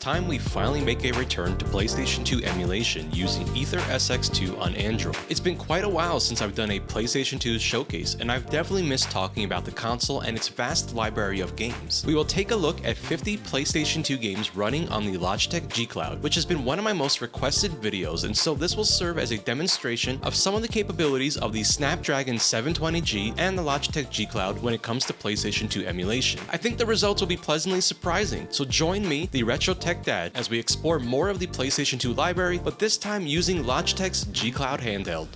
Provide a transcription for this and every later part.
time we finally make a return to PlayStation 2 emulation using AetherSX2 on Android. It's been quite a while since I've done a PlayStation 2 showcase, and I've definitely missed talking about the console and its vast library of games. We will take a look at 50 PlayStation 2 games running on the Logitech G Cloud, which has been one of my most requested videos, and so this will serve as a demonstration of some of the capabilities of the Snapdragon 720G and the Logitech G Cloud when it comes to PlayStation 2 emulation. I think the results will be pleasantly surprising, so join me, the Retro Tech Dad, as we explore more of the PlayStation 2 library, but this time using Logitech's G Cloud handheld.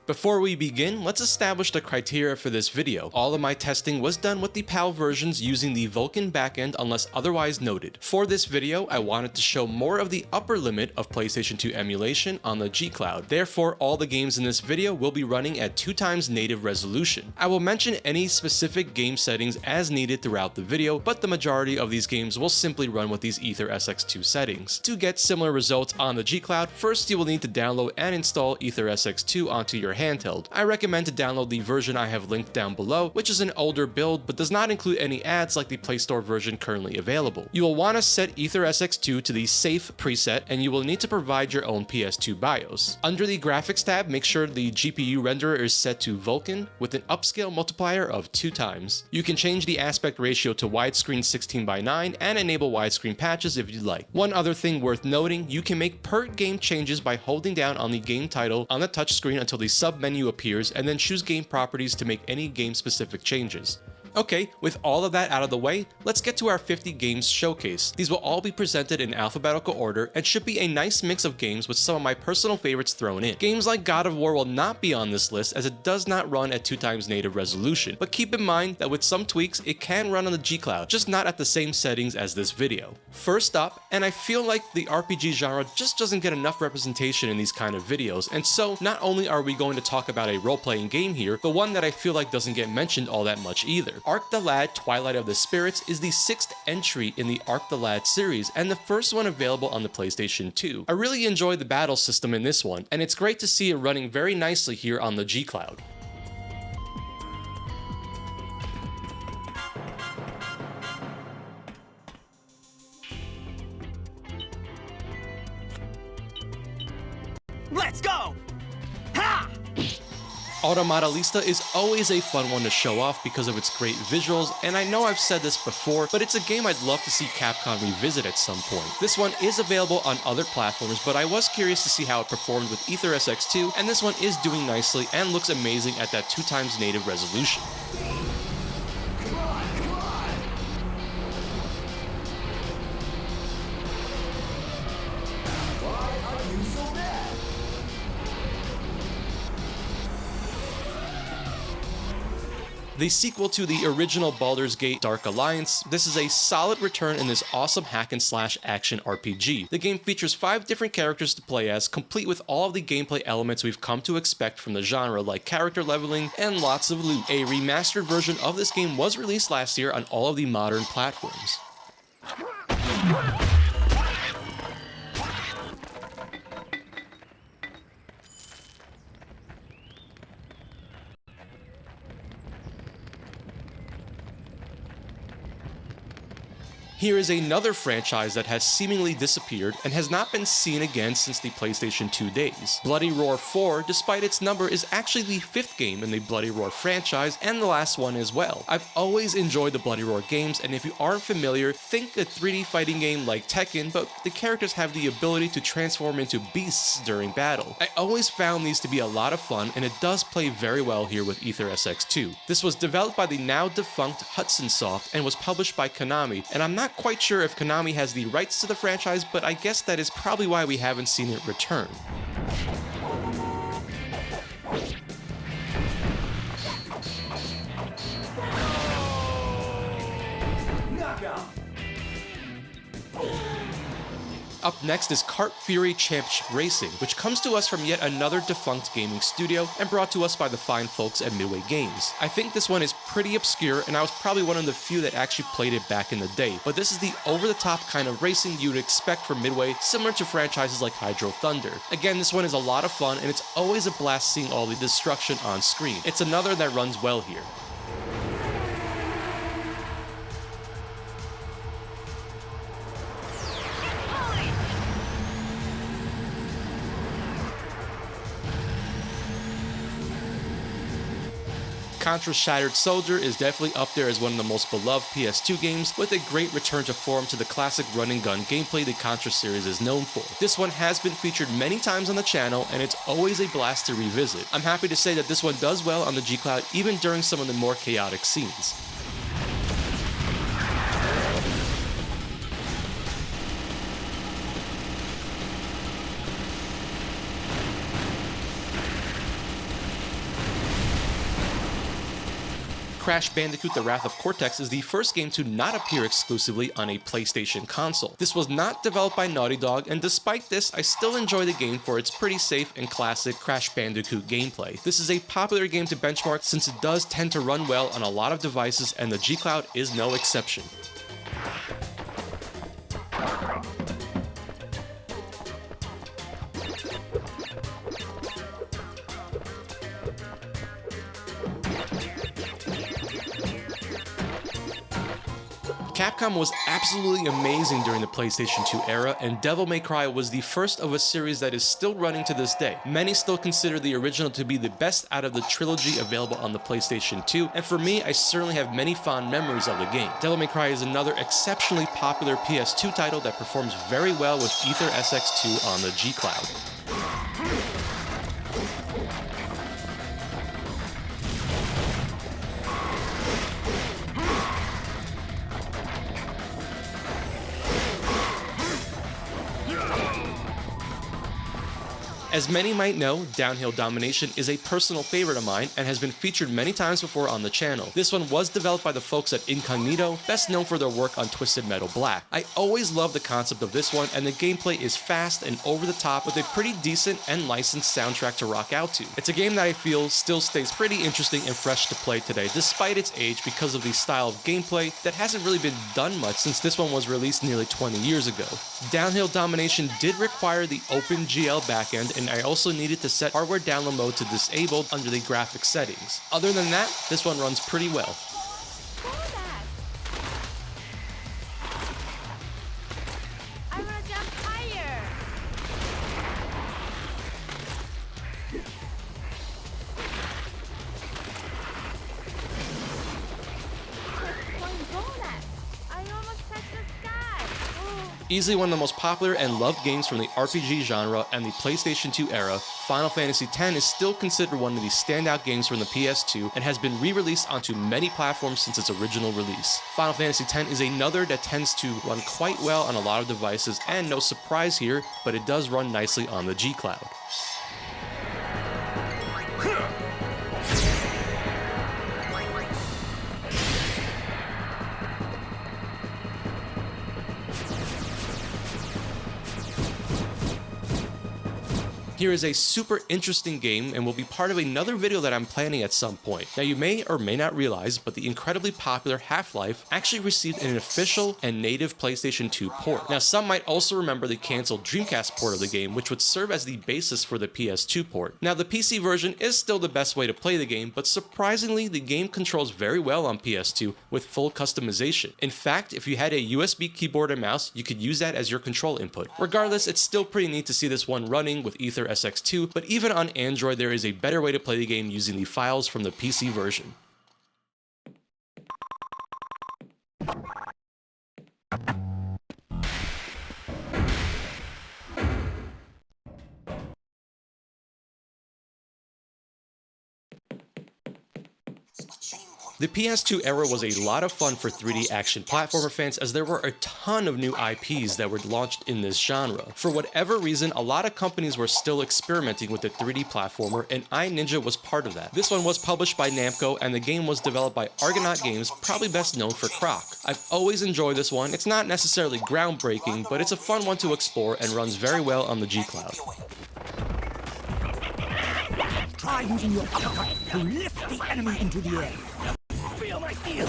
Before we begin, let's establish the criteria for this video. All of my testing was done with the PAL versions using the Vulkan backend unless otherwise noted. For this video, I wanted to show more of the upper limit of PlayStation 2 emulation on the G Cloud. Therefore, all the games in this video will be running at 2x native resolution. I will mention any specific game settings as needed throughout the video, but the majority of these games will simply run with these AetherSX2 settings. To get similar results on the G Cloud, first you will need to download and install AetherSX2 onto your handheld. I recommend to download the version I have linked down below, which is an older build but does not include any ads like the Play Store version currently available. You will want to set AetherSX2 to the safe preset, and you will need to provide your own PS2 BIOS. Under the graphics tab, make sure the GPU renderer is set to Vulkan with an upscale multiplier of 2x. You can change the aspect ratio to widescreen 16:9 and enable widescreen patches if you'd like. One other thing worth noting, you can make per game changes by holding down on the game title on the touchscreen until the sub-menu appears, and then choose game properties to make any game-specific changes. Okay, with all of that out of the way, let's get to our 50 games showcase. These will all be presented in alphabetical order and should be a nice mix of games with some of my personal favorites thrown in. Games like God of War will not be on this list as it does not run at 2x native resolution, but keep in mind that with some tweaks, it can run on the G Cloud, just not at the same settings as this video. First up, and I feel like the RPG genre just doesn't get enough representation in these kind of videos, and so not only are we going to talk about a role-playing game here, but one that I feel like doesn't get mentioned all that much either. Arc the Lad Twilight of the Spirits is the 6th entry in the Arc the Lad series and the first one available on the PlayStation 2. I really enjoy the battle system in this one, and it's great to see it running very nicely here on the G Cloud. Let's go! Ha! Modellista is always a fun one to show off because of its great visuals, and I know I've said this before, but it's a game I'd love to see Capcom revisit at some point. This one is available on other platforms, but I was curious to see how it performed with AetherSX2, and this one is doing nicely and looks amazing at that 2x native resolution. The sequel to the original Baldur's Gate Dark Alliance, this is a solid return in this awesome hack-and-slash action RPG. The game features 5 different characters to play as, complete with all of the gameplay elements we've come to expect from the genre, like character leveling and lots of loot. A remastered version of this game was released last year on all of the modern platforms. Here is another franchise that has seemingly disappeared and has not been seen again since the PlayStation 2 days. Bloody Roar 4, despite its number, is actually the 5th game in the Bloody Roar franchise and the last one as well. I've always enjoyed the Bloody Roar games, and if you aren't familiar, think a 3D fighting game like Tekken, but the characters have the ability to transform into beasts during battle. I always found these to be a lot of fun, and it does play very well here with AetherSX2. This was developed by the now defunct Hudson Soft and was published by Konami, and I'm not quite sure if Konami has the rights to the franchise, but I guess that is probably why we haven't seen it return. Up next is Kart Fury Championship Racing, which comes to us from yet another defunct gaming studio and brought to us by the fine folks at Midway Games. I think this one is pretty obscure, and I was probably one of the few that actually played it back in the day, but this is the over-the-top kind of racing you would expect from Midway, similar to franchises like Hydro Thunder. Again, this one is a lot of fun, and it's always a blast seeing all the destruction on screen. It's another that runs well here. Contra's Shattered Soldier is definitely up there as one of the most beloved PS2 games, with a great return to form to the classic run-and-gun gameplay the Contra series is known for. This one has been featured many times on the channel, and it's always a blast to revisit. I'm happy to say that this one does well on the G Cloud even during some of the more chaotic scenes. Crash Bandicoot: The Wrath of Cortex is the first game to not appear exclusively on a PlayStation console. This was not developed by Naughty Dog, and despite this, I still enjoy the game for its pretty safe and classic Crash Bandicoot gameplay. This is a popular game to benchmark since it does tend to run well on a lot of devices, and the G Cloud is no exception. Capcom was absolutely amazing during the PlayStation 2 era, and Devil May Cry was the first of a series that is still running to this day. Many still consider the original to be the best out of the trilogy available on the PlayStation 2, and for me, I certainly have many fond memories of the game. Devil May Cry is another exceptionally popular PS2 title that performs very well with AetherSX2 on the G Cloud. As many might know, Downhill Domination is a personal favorite of mine and has been featured many times before on the channel. This one was developed by the folks at Incognito, best known for their work on Twisted Metal Black. I always love the concept of this one, and the gameplay is fast and over the top with a pretty decent and licensed soundtrack to rock out to. It's a game that I feel still stays pretty interesting and fresh to play today, despite its age, because of the style of gameplay that hasn't really been done much since this one was released nearly 20 years ago. Downhill Domination did require the OpenGL backend, and I also needed to set hardware download mode to disabled under the graphics settings. Other than that, this one runs pretty well. Easily one of the most popular and loved games from the RPG genre and the PlayStation 2 era, Final Fantasy X is still considered one of the standout games from the PS2 and has been re-released onto many platforms since its original release. Final Fantasy X is another that tends to run quite well on a lot of devices, and no surprise here, but it does run nicely on the G Cloud. Here is a super interesting game and will be part of another video that I'm planning at some point. Now you may or may not realize, but the incredibly popular Half-Life actually received an official and native PlayStation 2 port. Now some might also remember the cancelled Dreamcast port of the game, which would serve as the basis for the PS2 port. Now the PC version is still the best way to play the game, but surprisingly the game controls very well on PS2 with full customization. In fact, if you had a USB keyboard and mouse, you could use that as your control input. Regardless, it's still pretty neat to see this one running with AetherSX2, but even on Android there is a better way to play the game using the files from the PC version. Extreme The PS2 era was a lot of fun for 3D action platformer fans as there were a ton of new IPs that were launched in this genre. For whatever reason, a lot of companies were still experimenting with the 3D platformer, and iNinja was part of that. This one was published by Namco, and the game was developed by Argonaut Games, probably best known for Croc. I've always enjoyed this one. It's not necessarily groundbreaking, but it's a fun one to explore and runs very well on the G Cloud. Try using your uppercut to lift the enemy into the air. Feel my steel.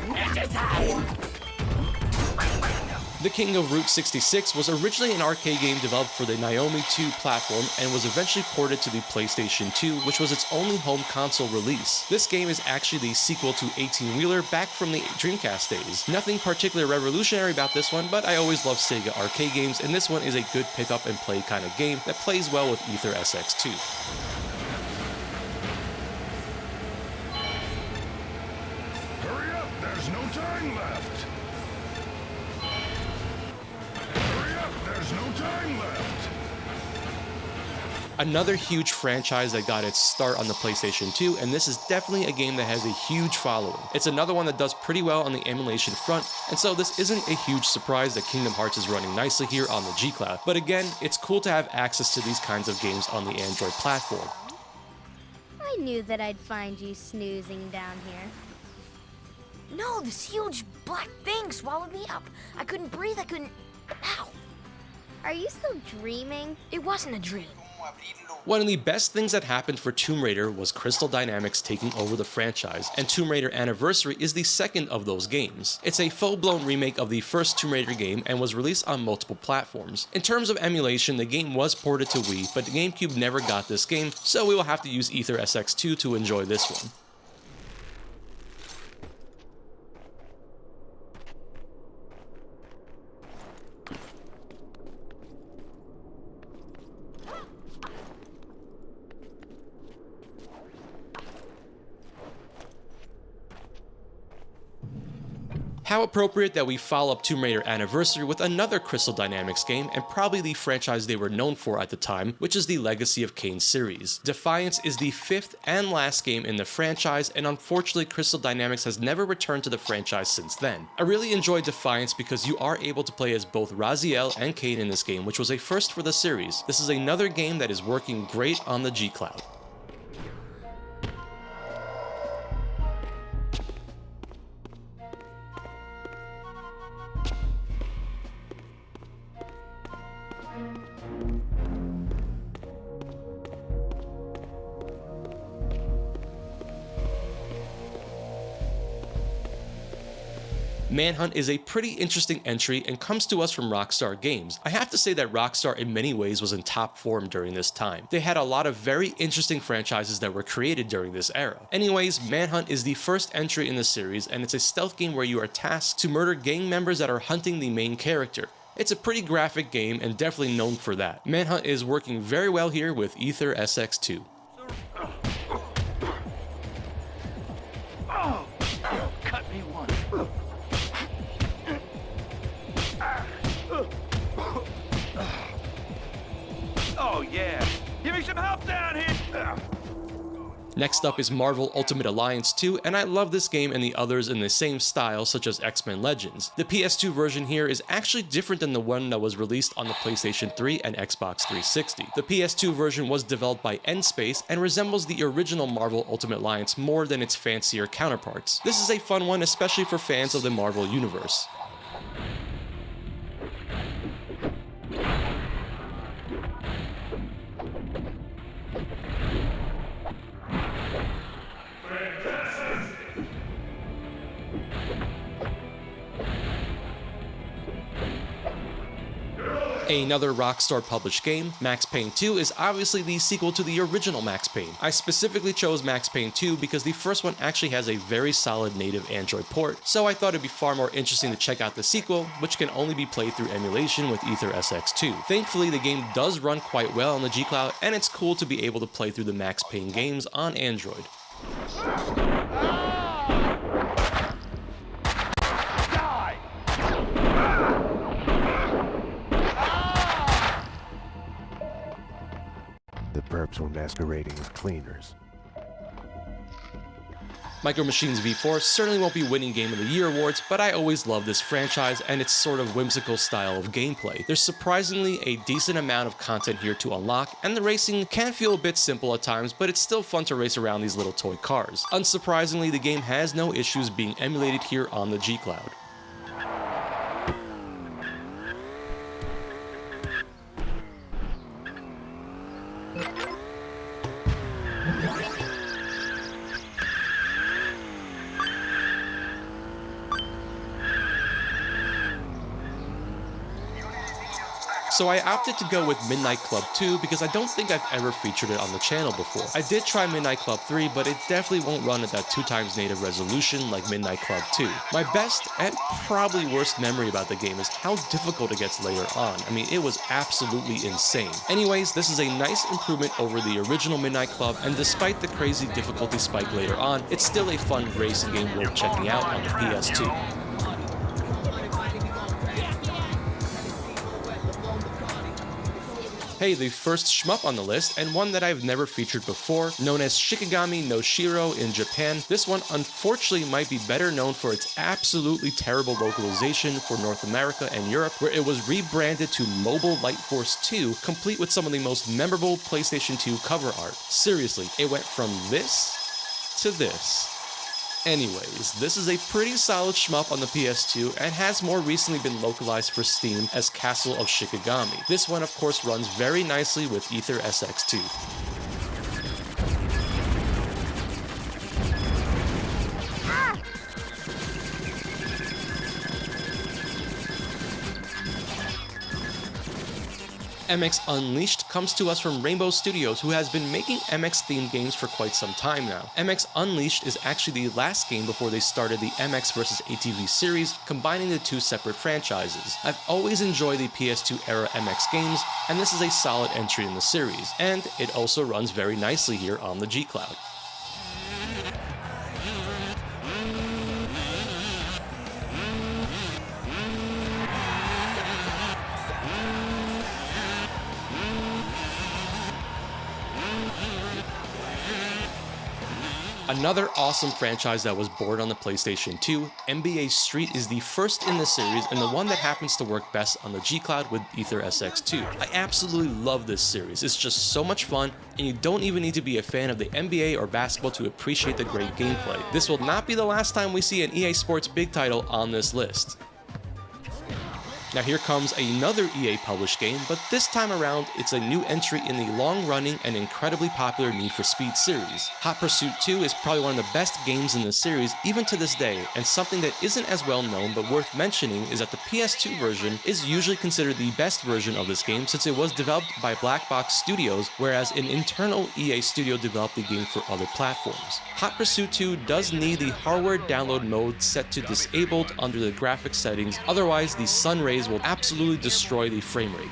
Ninja time! The King of Route 66 was originally an arcade game developed for the Naomi 2 platform and was eventually ported to the PlayStation 2, which was its only home console release. This game is actually the sequel to 18-Wheeler back from the Dreamcast days. Nothing particularly revolutionary about this one, but I always love Sega arcade games, and this one is a good pick up and play kind of game that plays well with AetherSX2. Hurry up, there's no time left. Hurry up, there's no time left. Another huge franchise that got its start on the PlayStation 2, and this is definitely a game that has a huge following. It's another one that does pretty well on the emulation front, and so this isn't a huge surprise that Kingdom Hearts is running nicely here on the G Cloud. But again, it's cool to have access to these kinds of games on the Android platform. I knew that I'd find you snoozing down here. No, this huge black thing swallowed me up. I couldn't breathe, I couldn't... Ow! Are you still dreaming? It wasn't a dream. One of the best things that happened for Tomb Raider was Crystal Dynamics taking over the franchise, and Tomb Raider Anniversary is the second of those games. It's a full-blown remake of the first Tomb Raider game and was released on multiple platforms. In terms of emulation, the game was ported to Wii, but the GameCube never got this game, so we will have to use AetherSX2 to enjoy this one. How appropriate that we follow up Tomb Raider Anniversary with another Crystal Dynamics game, and probably the franchise they were known for at the time, which is the Legacy of Kain series. Defiance is the fifth and last game in the franchise, and unfortunately Crystal Dynamics has never returned to the franchise since then. I really enjoyed Defiance because you are able to play as both Raziel and Kain in this game, which was a first for the series. This is another game that is working great on the G Cloud. Manhunt is a pretty interesting entry and comes to us from Rockstar Games. I have to say that Rockstar in many ways was in top form during this time. They had a lot of very interesting franchises that were created during this era. Anyways, Manhunt is the first entry in the series, and it's a stealth game where you are tasked to murder gang members that are hunting the main character. It's a pretty graphic game and definitely known for that. Manhunt is working very well here with AetherSX2. Cut me one. Oh yeah, give me some help down here. Next up is Marvel Ultimate Alliance 2, and I love this game and the others in the same style, such as X-Men Legends. The PS2 version here is actually different than the one that was released on the PlayStation 3 and Xbox 360. The PS2 version was developed by N-Space and resembles the original Marvel Ultimate Alliance more than its fancier counterparts. This is a fun one, especially for fans of the Marvel Universe. Another Rockstar published game, Max Payne 2, is obviously the sequel to the original Max Payne. I specifically chose Max Payne 2 because the first one actually has a very solid native Android port, so I thought it'd be far more interesting to check out the sequel, which can only be played through emulation with AetherSX2. Thankfully, the game does run quite well on the G Cloud, and it's cool to be able to play through the Max Payne games on Android. The perps were masquerading as cleaners. Micro Machines V4 certainly won't be winning Game of the Year awards, but I always love this franchise and its sort of whimsical style of gameplay. There's surprisingly a decent amount of content here to unlock, and the racing can feel a bit simple at times, but it's still fun to race around these little toy cars. Unsurprisingly, the game has no issues being emulated here on the G Cloud. So I opted to go with Midnight Club 2 because I don't think I've ever featured it on the channel before. I did try Midnight Club 3, but it definitely won't run at that 2x native resolution like Midnight Club 2. My best and probably worst memory about the game is how difficult it gets later on. I mean, it was absolutely insane. Anyways, this is a nice improvement over the original Midnight Club, and despite the crazy difficulty spike later on, it's still a fun racing game worth checking out on the PS2. Hey, the first shmup on the list, and one that I've never featured before, known as Shikigami no Shiro in Japan. This one unfortunately might be better known for its absolutely terrible localization for North America and Europe, where it was rebranded to Mobile Light Force 2, complete with some of the most memorable PlayStation 2 cover art. Seriously, it went from this to this. Anyways, this is a pretty solid shmup on the PS2 and has more recently been localized for Steam as Castle of Shikigami. This one of course runs very nicely with AetherSX2. MX Unleashed comes to us from Rainbow Studios, who has been making MX-themed games for quite some time now. MX Unleashed is actually the last game before they started the MX vs. ATV series, combining the two separate franchises. I've always enjoyed the PS2 era MX games, and this is a solid entry in the series, and it also runs very nicely here on the G Cloud. Another awesome franchise that was born on the PlayStation 2, NBA Street is the first in the series and the one that happens to work best on the G Cloud with AetherSX2. I absolutely love this series, it's just so much fun, and you don't even need to be a fan of the NBA or basketball to appreciate the great gameplay. This will not be the last time we see an EA Sports big title on this list. Now here comes another EA published game, but this time around it's a new entry in the long-running and incredibly popular Need for Speed series. Hot Pursuit 2 is probably one of the best games in the series even to this day, and something that isn't as well known but worth mentioning is that the PS2 version is usually considered the best version of this game since it was developed by Black Box Studios, whereas an internal EA studio developed the game for other platforms. Hot Pursuit 2 does need the hardware download mode set to disabled under the graphics settings, otherwise the sun rays will absolutely destroy the frame rate.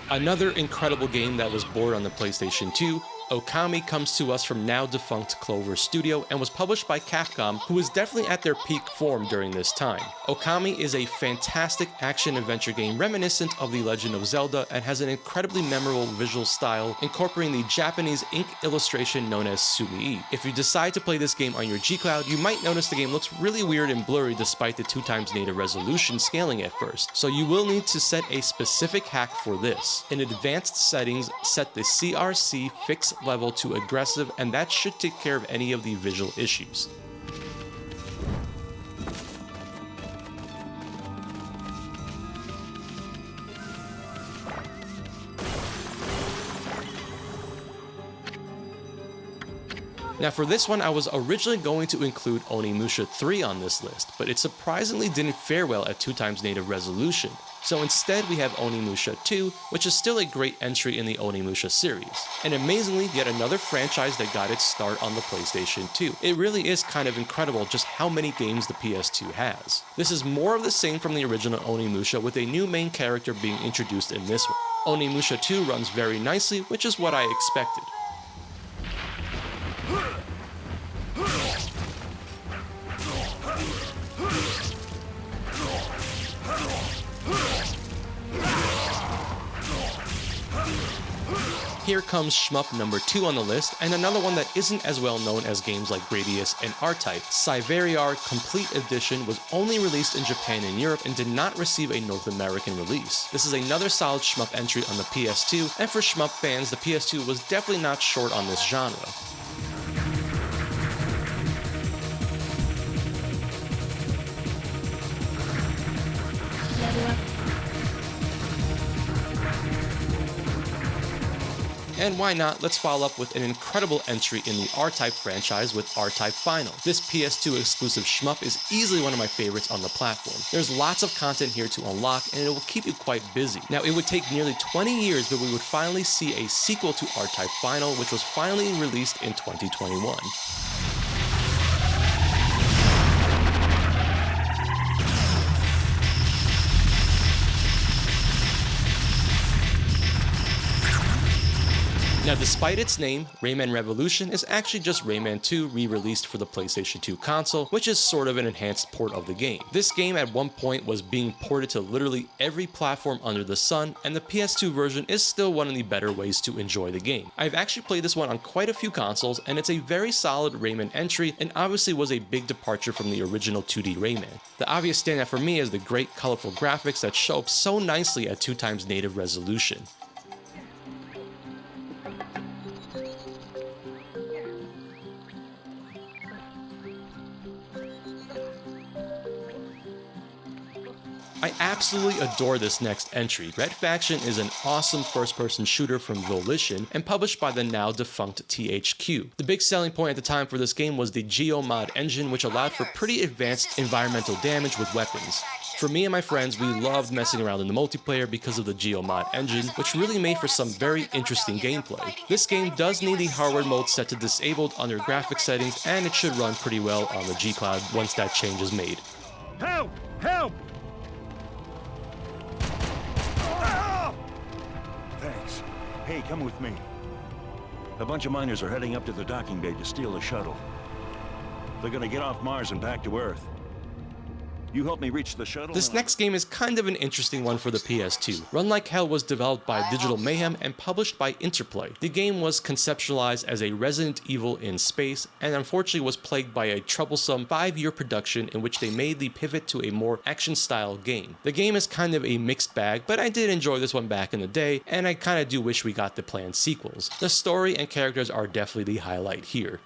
Another incredible game that was born on the PlayStation 2, Okami comes to us from now defunct Clover Studio and was published by Capcom, who was definitely at their peak form during this time. Okami is a fantastic action-adventure game reminiscent of The Legend of Zelda and has an incredibly memorable visual style incorporating the Japanese ink illustration known as sumi-e. If you decide to play this game on your G Cloud, you might notice the game looks really weird and blurry despite the 2x native resolution scaling at first, so you will need to set a specific hack for this. In advanced settings, set the CRC fix level to aggressive, and that should take care of any of the visual issues. Now for this one, I was originally going to include Onimusha 3 on this list, but it surprisingly didn't fare well at 2x native resolution. So instead we have Onimusha 2, which is still a great entry in the Onimusha series. And amazingly, yet another franchise that got its start on the PlayStation 2. It really is kind of incredible just how many games the PS2 has. This is more of the same from the original Onimusha, with a new main character being introduced in this one. Onimusha 2 runs very nicely, which is what I expected. Here comes shmup number 2 on the list, and another one that isn't as well known as games like Gradius and R-Type. Cyveriar Complete Edition was only released in Japan and Europe and did not receive a North American release. This is another solid shmup entry on the PS2, and for shmup fans, the PS2 was definitely not short on this genre. And why not, let's follow up with an incredible entry in the R-Type franchise with R-Type Final. This PS2 exclusive shmup is easily one of my favorites on the platform. There's lots of content here to unlock, and it will keep you quite busy. Now, it would take nearly 20 years, but we would finally see a sequel to R-Type Final, which was finally released in 2021. Now, despite its name, Rayman Revolution is actually just Rayman 2 re-released for the PlayStation 2 console, which is sort of an enhanced port of the game. This game at one point was being ported to literally every platform under the sun, and the PS2 version is still one of the better ways to enjoy the game. I've actually played this one on quite a few consoles, and it's a very solid Rayman entry, and obviously was a big departure from the original 2D Rayman. The obvious standout for me is the great colorful graphics that show up so nicely at 2x native resolution. I absolutely adore this next entry. Red Faction is an awesome first-person shooter from Volition and published by the now defunct THQ. The big selling point at the time for this game was the Geomod engine, which allowed for pretty advanced environmental damage with weapons. For me and my friends, we loved messing around in the multiplayer because of the Geomod engine, which really made for some very interesting gameplay. This game does need the hardware mode set to disabled under graphics settings, and it should run pretty well on the G Cloud once that change is made. Help! Help! Thanks. Hey, come with me. A bunch of miners are heading up to the docking bay to steal a shuttle. They're gonna get off Mars and back to Earth. You help me reach the shuttle. This next game is kind of an interesting one for the PS2. Run Like Hell was developed by Digital Mayhem and published by Interplay. The game was conceptualized as a Resident Evil in space, and unfortunately was plagued by a troublesome 5-year production in which they made the pivot to a more action-style game. The game is kind of a mixed bag, but I did enjoy this one back in the day, and I kind of do wish we got the planned sequels. The story and characters are definitely the highlight here.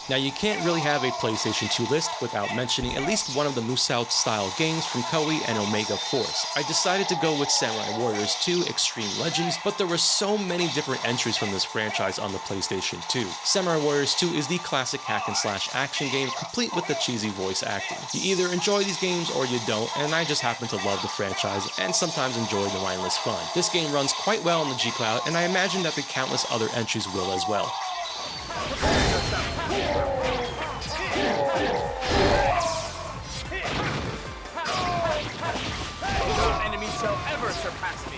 Now, you can't really have a PlayStation 2 list without mentioning at least one of the Musou style games from Koei and Omega Force. I decided to go with Samurai Warriors 2 Extreme Legends, but there were so many different entries from this franchise on the PlayStation 2. Samurai Warriors 2 is the classic hack-and-slash action game, complete with the cheesy voice acting. You either enjoy these games or you don't, and I just happen to love the franchise and sometimes enjoy the mindless fun. This game runs quite well on the G Cloud, and I imagine that the countless other entries will as well. No enemy shall ever surpass me.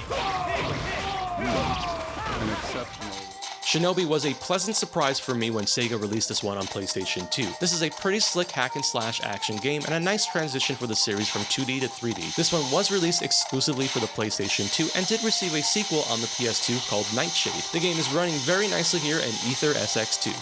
Shinobi was a pleasant surprise for me when Sega released this one on PlayStation 2. This is a pretty slick hack-and-slash action game and a nice transition for the series from 2D to 3D. This one was released exclusively for the PlayStation 2 and did receive a sequel on the PS2 called Nightshade. The game is running very nicely here in AetherSX2.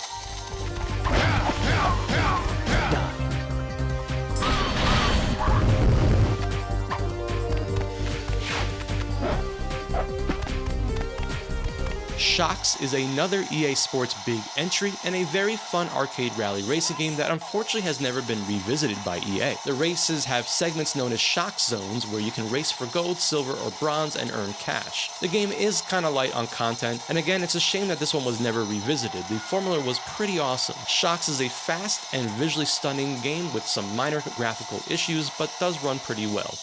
Shocks is another EA Sports big entry and a very fun arcade rally racing game that unfortunately has never been revisited by EA. The races have segments known as shock zones where you can race for gold, silver, or bronze and earn cash. The game is kinda light on content, and again, it's a shame that this one was never revisited. The formula was pretty awesome. Shocks is a fast and visually stunning game with some minor graphical issues, but does run pretty well.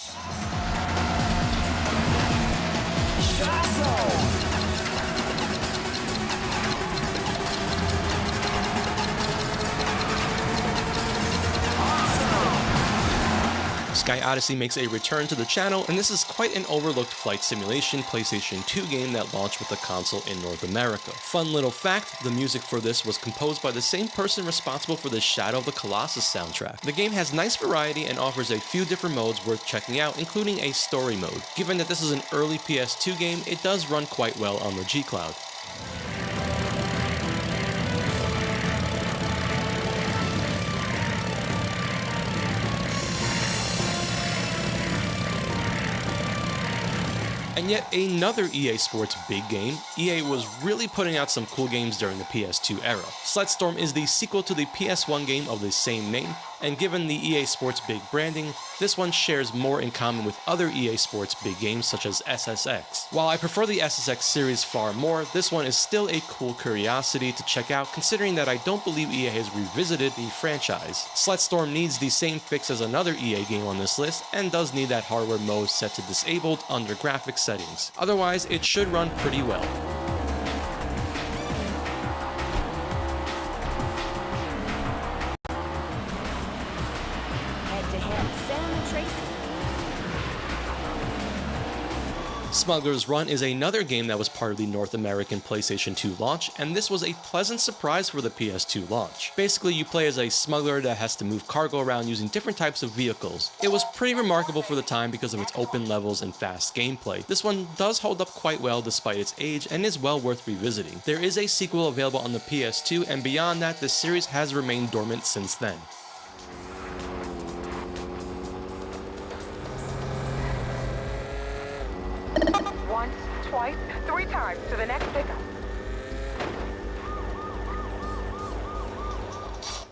Sky Odyssey makes a return to the channel, and this is quite an overlooked flight simulation PlayStation 2 game that launched with the console in North America. Fun little fact, the music for this was composed by the same person responsible for the Shadow of the Colossus soundtrack. The game has nice variety and offers a few different modes worth checking out, including a story mode. Given that this is an early PS2 game, it does run quite well on the G Cloud. And yet another EA Sports big game. EA was really putting out some cool games during the PS2 era. Sledstorm is the sequel to the PS1 game of the same name, and given the EA Sports big branding, this one shares more in common with other EA Sports big games such as SSX. While I prefer the SSX series far more, this one is still a cool curiosity to check out considering that I don't believe EA has revisited the franchise. Sledstorm needs the same fix as another EA game on this list and does need that hardware mode set to disabled under graphics settings. Otherwise, it should run pretty well. Smuggler's Run is another game that was part of the North American PlayStation 2 launch, and this was a pleasant surprise for the PS2 launch. Basically, you play as a smuggler that has to move cargo around using different types of vehicles. It was pretty remarkable for the time because of its open levels and fast gameplay. This one does hold up quite well despite its age and is well worth revisiting. There is a sequel available on the PS2, and beyond that, the series has remained dormant since then. Once, twice, 3 times to the next pickup.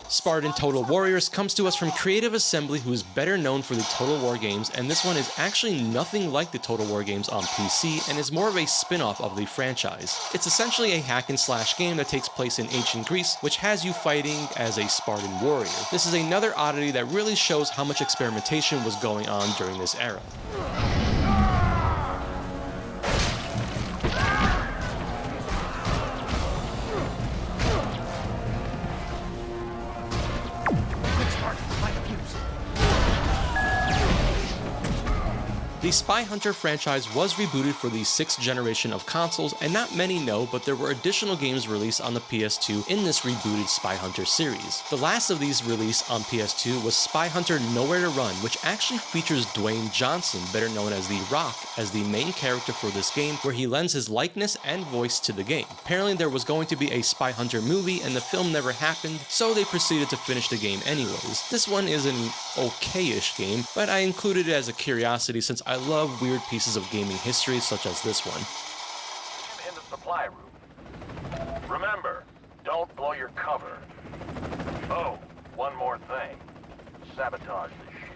Spartan Total Warriors comes to us from Creative Assembly, who is better known for the Total War games, and this one is actually nothing like the Total War games on PC and is more of a spin-off of the franchise. It's essentially a hack-and-slash game that takes place in ancient Greece, which has you fighting as a Spartan warrior. This is another oddity that really shows how much experimentation was going on during this era. The Spy Hunter franchise was rebooted for the 6th generation of consoles, and not many know, but there were additional games released on the PS2 in this rebooted Spy Hunter series. The last of these released on PS2 was Spy Hunter Nowhere to Run, which actually features Dwayne Johnson, better known as The Rock, as the main character for this game, where he lends his likeness and voice to the game. Apparently there was going to be a Spy Hunter movie, and the film never happened, so they proceeded to finish the game anyways. This one is an okay-ish game, but I included it as a curiosity since I love weird pieces of gaming history such as this one. In the supply room. Remember, don't blow your cover. Oh, one more thing. Sabotage the ship.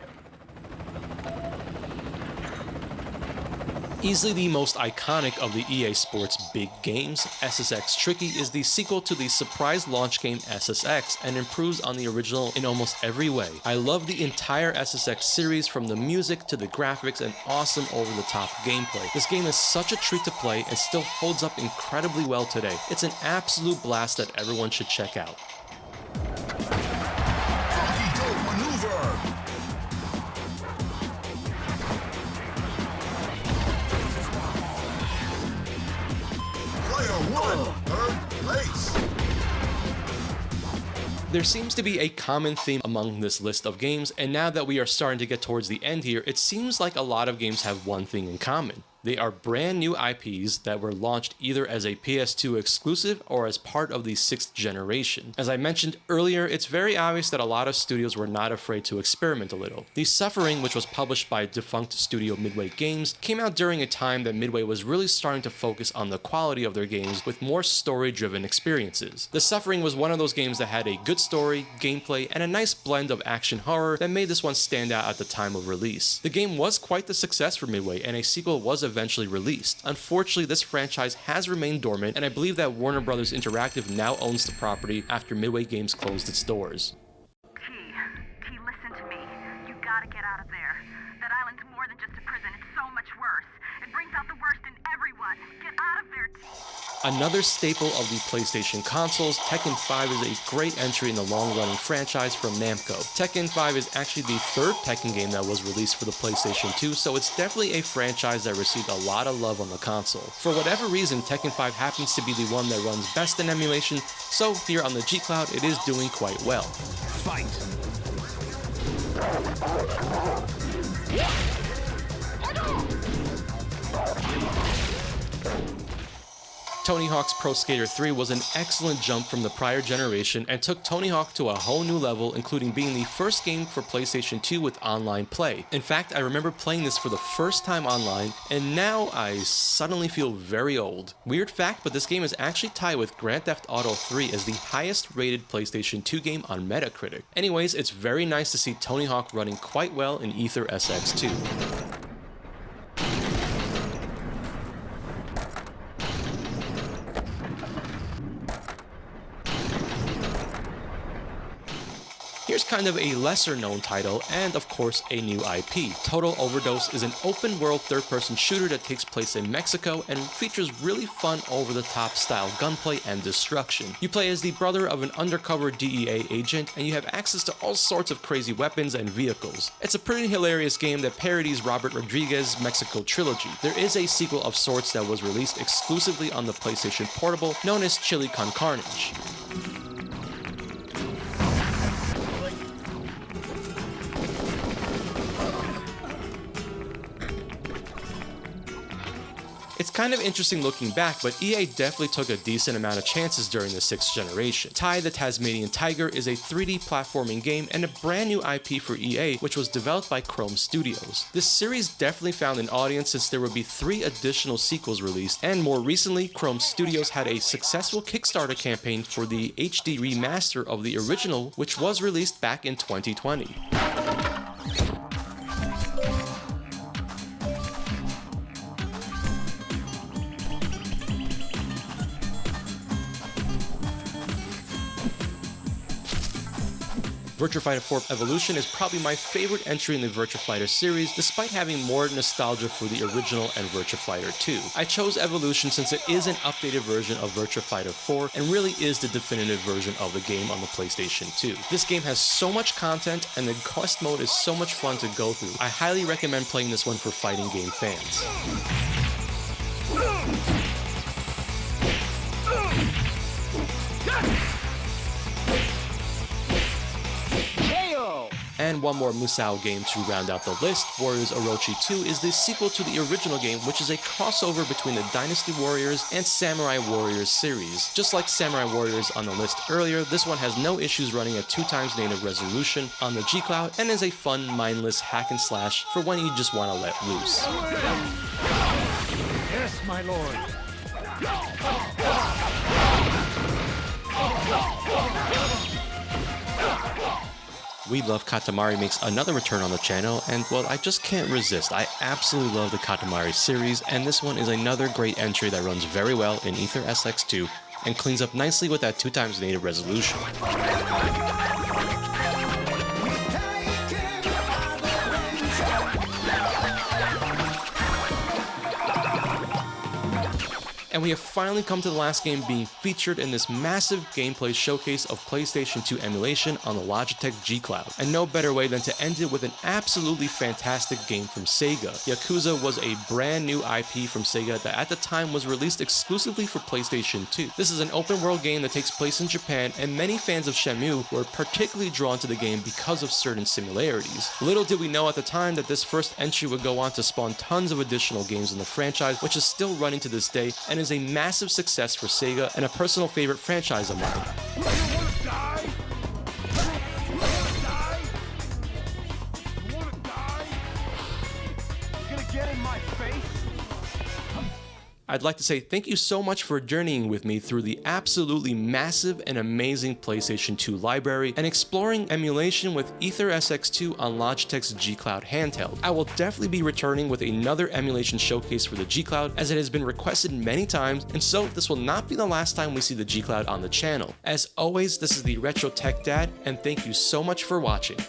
Easily the most iconic of the EA Sports big games, SSX Tricky is the sequel to the surprise launch game SSX and improves on the original in almost every way. I love the entire SSX series, from the music to the graphics and awesome over-the-top gameplay. This game is such a treat to play and still holds up incredibly well today. It's an absolute blast that everyone should check out. There seems to be a common theme among this list of games, and now that we are starting to get towards the end here, it seems like a lot of games have one thing in common. They are brand new IPs that were launched either as a PS2 exclusive or as part of the 6th generation. As I mentioned earlier, it's very obvious that a lot of studios were not afraid to experiment a little. The Suffering, which was published by defunct studio Midway Games, came out during a time that Midway was really starting to focus on the quality of their games with more story-driven experiences. The Suffering was one of those games that had a good story, gameplay, and a nice blend of action horror that made this one stand out at the time of release. The game was quite the success for Midway, and a sequel was eventually released. Unfortunately, this franchise has remained dormant, and I believe that Warner Bros. Interactive now owns the property after Midway Games closed its doors. T, listen to me. You gotta get out of there. That island's more than just a prison. It's so much worse. It brings out the worst in everyone. Get out of there, T. Another staple of the PlayStation consoles, Tekken 5 is a great entry in the long-running franchise from Namco. Tekken 5 is actually the third Tekken game that was released for the PlayStation 2, so it's definitely a franchise that received a lot of love on the console. For whatever reason, Tekken 5 happens to be the one that runs best in emulation, so here on the G Cloud it is doing quite well. Fight! Tony Hawk's Pro Skater 3 was an excellent jump from the prior generation and took Tony Hawk to a whole new level, including being the first game for PlayStation 2 with online play. In fact, I remember playing this for the first time online, and now I suddenly feel very old. Weird fact, but this game is actually tied with Grand Theft Auto 3 as the highest rated PlayStation 2 game on Metacritic. Anyways, it's very nice to see Tony Hawk running quite well in AetherSX2. Here's kind of a lesser known title, and of course a new IP. Total Overdose is an open world third-person shooter that takes place in Mexico and features really fun over-the-top style gunplay and destruction. You play as the brother of an undercover DEA agent, and you have access to all sorts of crazy weapons and vehicles. It's a pretty hilarious game that parodies Robert Rodriguez's Mexico trilogy. There is a sequel of sorts that was released exclusively on the PlayStation Portable, known as Chili Con Carnage. It's kind of interesting looking back, but EA definitely took a decent amount of chances during the 6th generation. Ty the Tasmanian Tiger is a 3D platforming game and a brand new IP for EA, which was developed by Chrome Studios. This series definitely found an audience since there would be 3 additional sequels released, and more recently, Chrome Studios had a successful Kickstarter campaign for the HD remaster of the original, which was released back in 2020. Virtua Fighter 4 Evolution is probably my favorite entry in the Virtua Fighter series, despite having more nostalgia for the original and Virtua Fighter 2. I chose Evolution since it is an updated version of Virtua Fighter 4 and really is the definitive version of the game on the PlayStation 2. This game has so much content and the quest mode is so much fun to go through. I highly recommend playing this one for fighting game fans. And one more Musou game to round out the list, Warriors Orochi 2 is the sequel to the original game, which is a crossover between the Dynasty Warriors and Samurai Warriors series. Just like Samurai Warriors on the list earlier, this one has no issues running at 2x native resolution on the G Cloud and is a fun, mindless hack and slash for when you just want to let loose. Yes, my lord. We Love Katamari makes another return on the channel, and well, I just can't resist. I absolutely love the Katamari series, and this one is another great entry that runs very well in AetherSX2 and cleans up nicely with that 2x native resolution. And we have finally come to the last game being featured in this massive gameplay showcase of PlayStation 2 emulation on the Logitech G Cloud. And no better way than to end it with an absolutely fantastic game from Sega. Yakuza was a brand new IP from Sega that at the time was released exclusively for PlayStation 2. This is an open world game that takes place in Japan, and many fans of Shenmue were particularly drawn to the game because of certain similarities. Little did we know at the time that this first entry would go on to spawn tons of additional games in the franchise, which is still running to this day and is a massive success for Sega and a personal favorite franchise of mine. You wanna die? You wanna die? You wanna die? You gonna get in my face? I'd like to say thank you so much for journeying with me through the absolutely massive and amazing PlayStation 2 library and exploring emulation with AetherSX2 on Logitech's G Cloud handheld. I will definitely be returning with another emulation showcase for the G Cloud, as it has been requested many times, and so this will not be the last time we see the G Cloud on the channel. As always, this is the Retro Tech Dad, and thank you so much for watching.